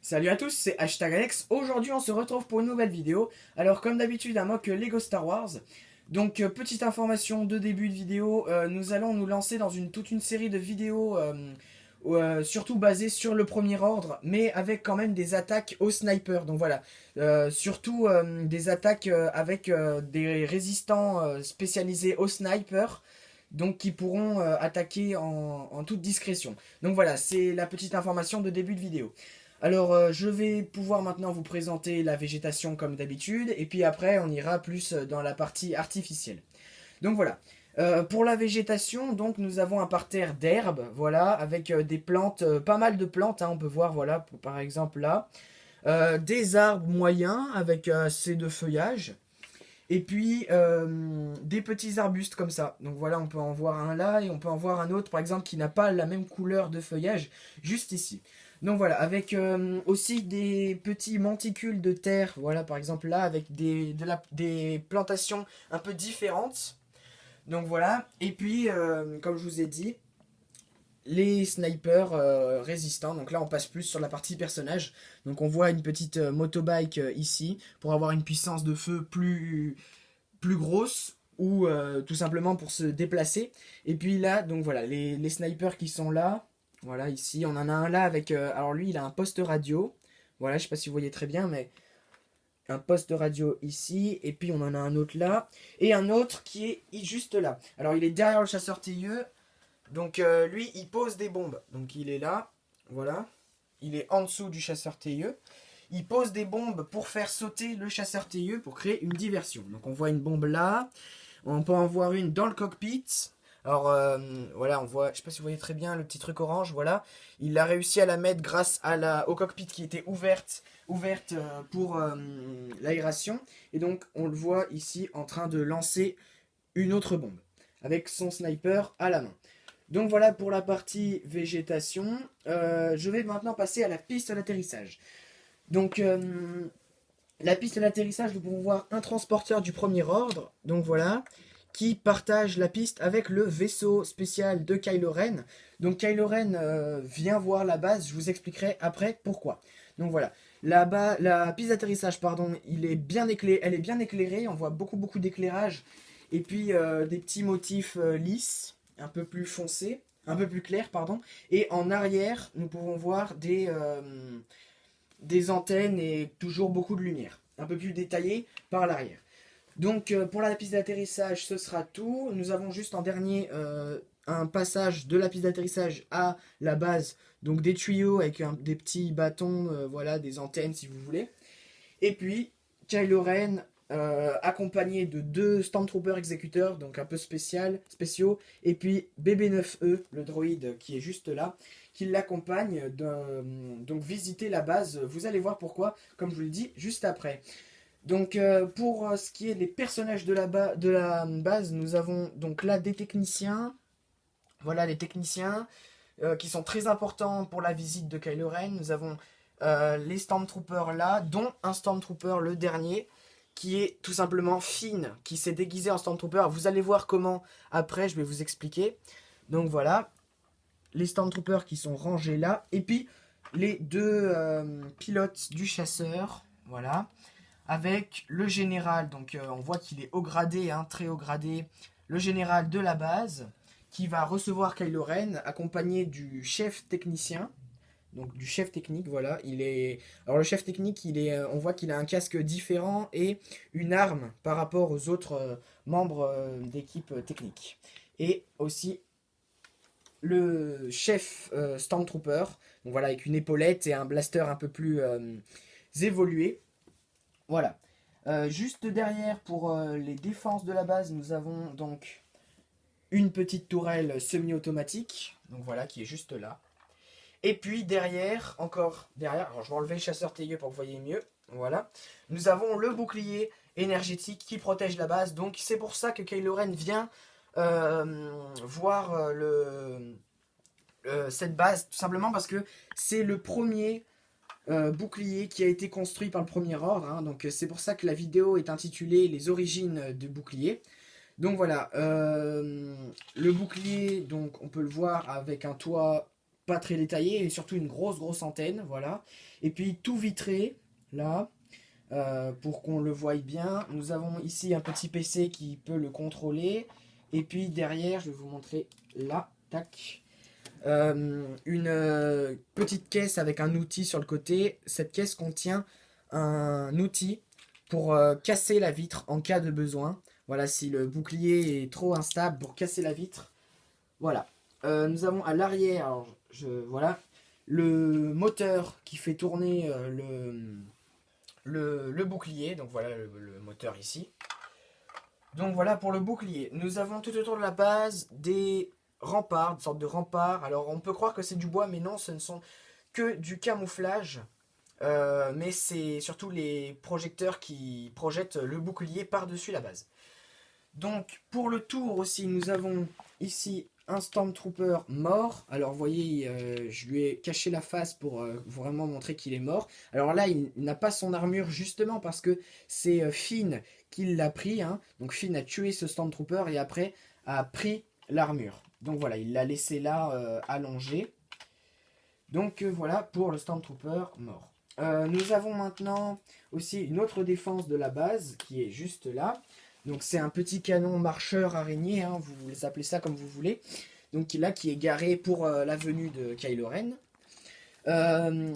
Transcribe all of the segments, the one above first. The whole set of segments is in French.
Salut à tous, c'est Hashtag Alex. Aujourd'hui, on se retrouve pour une nouvelle vidéo. Alors, comme d'habitude, un mock Lego Star Wars. Donc, petite information de début de vidéo, nous allons nous lancer dans toute une série de vidéos, surtout basées sur le premier ordre, mais avec quand même des attaques au sniper. Donc voilà, surtout des attaques avec des résistants spécialisés au sniper. Donc qui pourront attaquer en toute discrétion. Donc voilà, c'est la petite information de début de vidéo. Alors, je vais pouvoir maintenant vous présenter la végétation comme d'habitude, et puis après, on ira plus dans la partie artificielle. Donc voilà. Pour la végétation, donc nous avons un parterre d'herbes, voilà, avec des plantes, pas mal de plantes, hein, on peut voir, voilà, par exemple là, des arbres moyens avec assez de feuillage, et puis des petits arbustes comme ça. Donc voilà, on peut en voir un là et on peut en voir un autre, par exemple, qui n'a pas la même couleur de feuillage, juste ici. Donc voilà, avec aussi des petits monticules de terre, voilà, par exemple là, avec des plantations un peu différentes. Donc voilà, et puis, comme je vous ai dit, les snipers résistants. Donc là, on passe plus sur la partie personnage. Donc on voit une petite motobike ici, pour avoir une puissance de feu plus grosse ou tout simplement pour se déplacer. Et puis là, donc voilà, les snipers qui sont là, voilà ici, on en a un là avec, alors lui il a un poste radio, voilà, je sais pas si vous voyez très bien, mais un poste radio ici, et puis on en a un autre là, et un autre qui est juste là. Alors il est derrière le chasseur TIE, donc lui il pose des bombes, donc il est là, voilà, il est en dessous du chasseur TIE. Il pose des bombes pour faire sauter le chasseur TIE pour créer une diversion. Donc on voit une bombe là, on peut en voir une dans le cockpit. Alors voilà, on voit, je sais pas si vous voyez très bien le petit truc orange, voilà. Il a réussi à la mettre grâce au cockpit qui était ouverte pour l'aération. Et donc on le voit ici en train de lancer une autre bombe avec son sniper à la main. Donc voilà pour la partie végétation. Je vais maintenant passer à la piste d'atterrissage. Donc, la piste d'atterrissage, nous pouvons voir un transporteur du premier ordre, donc voilà, qui partage la piste avec le vaisseau spécial de Kylo Ren. Donc Kylo Ren vient voir la base, je vous expliquerai après pourquoi. Donc voilà, la piste d'atterrissage, pardon, elle est bien éclairée, on voit beaucoup d'éclairage, et puis des petits motifs lisses, un peu plus foncés, un peu plus clairs, pardon. Et en arrière, nous pouvons voir des antennes et toujours beaucoup de lumière, un peu plus détaillé par l'arrière. Donc pour la piste d'atterrissage, ce sera tout. Nous avons juste en dernier un passage de la piste d'atterrissage à la base, donc des tuyaux avec des petits bâtons, voilà, des antennes si vous voulez. Et puis Kylo Ren accompagné de deux Stormtrooper exécuteurs, donc un peu spéciaux, et puis BB9E, le droïde qui est juste là, qui l'accompagne donc visiter la base. Vous allez voir pourquoi, comme je vous le dis, juste après. Donc pour ce qui est des personnages de la base, nous avons donc là des techniciens. Voilà les techniciens qui sont très importants pour la visite de Kylo Ren. Nous avons les Stormtroopers là, dont un Stormtrooper, le dernier, qui est tout simplement Finn, qui s'est déguisé en Stormtrooper. Vous allez voir comment après, je vais vous expliquer. Donc voilà, les Stormtroopers qui sont rangés là, et puis les deux pilotes du chasseur, voilà, avec le général, donc on voit qu'il est haut gradé, hein, très haut gradé, le général de la base, qui va recevoir Kylo Ren, accompagné du chef technicien, donc du chef technique, voilà. Alors le chef technique, on voit qu'il a un casque différent et une arme par rapport aux autres membres d'équipe technique. Et aussi le chef Stormtrooper, donc voilà, avec une épaulette et un blaster un peu plus évolué. Voilà. Juste derrière, pour les défenses de la base, nous avons donc une petite tourelle semi-automatique, donc voilà, qui est juste là. Et puis derrière, encore derrière, alors je vais enlever le chasseur TIE pour que vous voyez mieux, voilà. Nous avons le bouclier énergétique qui protège la base, donc c'est pour ça que Kylo Ren vient voir cette base, tout simplement parce que c'est le premier bouclier qui a été construit par le premier ordre, hein, donc c'est pour ça que la vidéo est intitulée Les origines du bouclier. Donc voilà, le bouclier, donc on peut le voir avec un toit pas très détaillé, et surtout une grosse antenne, voilà. Et puis tout vitré, là, pour qu'on le voie bien. Nous avons ici un petit PC qui peut le contrôler. Et puis derrière, je vais vous montrer là, tac. Une petite caisse avec un outil sur le côté. Cette caisse contient un outil pour casser la vitre en cas de besoin. Voilà, si le bouclier est trop instable, pour casser la vitre. Voilà. Nous avons à l'arrière, voilà, le moteur qui fait tourner le bouclier. Donc voilà le moteur ici. Donc voilà pour le bouclier. Nous avons tout autour de la base des remparts, une sorte de remparts. Alors on peut croire que c'est du bois, mais non, ce ne sont que du camouflage. Mais c'est surtout les projecteurs qui projettent le bouclier par-dessus la base. Donc pour le tour aussi, nous avons ici un Stormtrooper mort. Alors vous voyez, je lui ai caché la face pour vraiment montrer qu'il est mort. Alors là, il n'a pas son armure justement parce que c'est Finn qui l'a pris. Hein. Donc Finn a tué ce Stormtrooper et après a pris l'armure. Donc voilà, il l'a laissé là allongé. Donc voilà pour le Stormtrooper mort. Nous avons maintenant aussi une autre défense de la base qui est juste là. Donc c'est un petit canon marcheur araignée, hein, vous les appelez ça comme vous voulez. Donc là qui est garé pour la venue de Kylo Ren.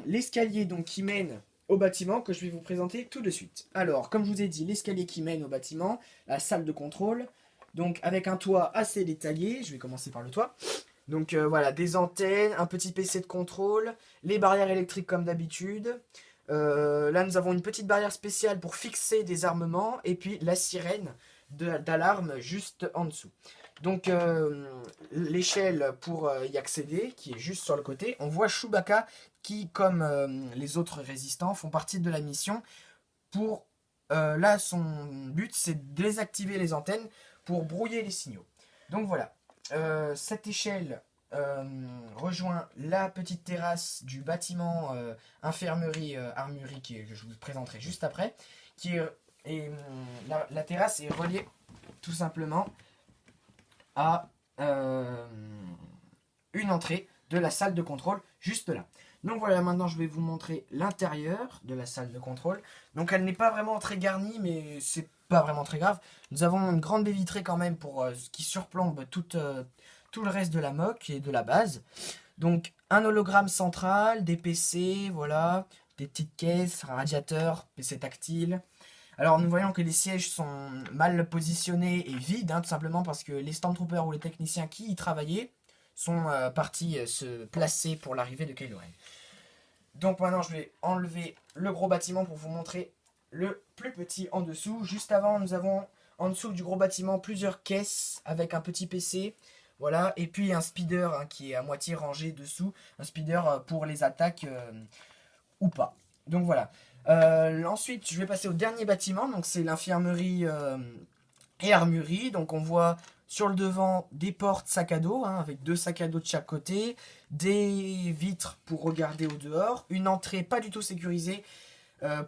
L'escalier donc qui mène au bâtiment que je vais vous présenter tout de suite. Alors comme je vous ai dit, l'escalier qui mène au bâtiment, la salle de contrôle. Donc avec un toit assez détaillé, je vais commencer par le toit. Donc voilà, des antennes, un petit PC de contrôle, les barrières électriques comme d'habitude. Là nous avons une petite barrière spéciale pour fixer des armements et puis la sirène d'alarme juste en dessous. Donc l'échelle pour y accéder qui est juste sur le côté. On voit Chewbacca qui comme les autres résistants font partie de la mission. Pour là son but c'est de désactiver les antennes pour brouiller les signaux. Donc voilà, cette échelle rejoint la petite terrasse du bâtiment infirmerie armurerie que je vous présenterai juste après, la terrasse est reliée tout simplement à une entrée de la salle de contrôle juste là. Donc voilà, maintenant je vais vous montrer l'intérieur de la salle de contrôle. Donc elle n'est pas vraiment très garnie, mais c'est pas vraiment très grave. Nous avons une grande baie vitrée quand même pour qui surplombe tout le reste de la moque et de la base. Donc un hologramme central, des PC, voilà, des petites caisses, un radiateur, PC tactile. Alors nous voyons que les sièges sont mal positionnés et vides, hein, tout simplement parce que les Stormtroopers ou les techniciens qui y travaillaient sont partis se placer pour l'arrivée de Kylo Ren. Donc maintenant je vais enlever le gros bâtiment pour vous montrer le plus petit en dessous. Juste avant, nous avons en dessous du gros bâtiment plusieurs caisses avec un petit PC. Voilà, et puis un speeder hein, qui est à moitié rangé dessous. Un speeder pour les attaques ou pas. Donc voilà. Ensuite, je vais passer au dernier bâtiment. Donc c'est l'infirmerie et armurerie. Donc on voit sur le devant des portes sac à dos, hein, avec 2 sacs à dos de chaque côté. Des vitres pour regarder au dehors. Une entrée pas du tout sécurisée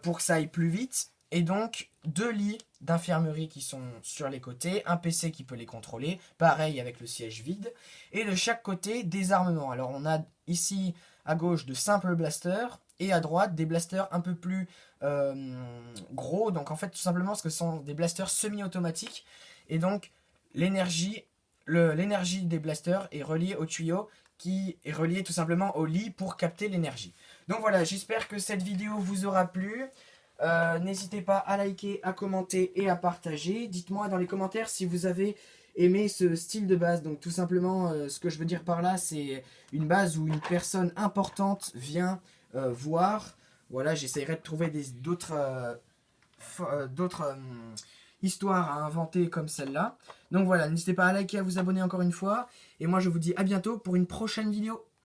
pour que ça aille plus vite. Et donc 2 lits d'infirmerie qui sont sur les côtés, un PC qui peut les contrôler, pareil avec le siège vide, et de chaque côté des armements. Alors on a ici à gauche de simples blasters, et à droite des blasters un peu plus gros, donc en fait tout simplement parce que ce sont des blasters semi-automatiques, et donc l'énergie des blasters est reliée au tuyau qui est relié tout simplement au lit pour capter l'énergie. Donc voilà, j'espère que cette vidéo vous aura plu. N'hésitez pas à liker, à commenter et à partager. Dites-moi dans les commentaires si vous avez aimé ce style de base. Donc tout simplement, ce que je veux dire par là, c'est une base où une personne importante vient voir. Voilà, j'essaierai de trouver d'autres histoires à inventer comme celle-là. Donc voilà, n'hésitez pas à liker, à vous abonner encore une fois. Et moi je vous dis à bientôt pour une prochaine vidéo.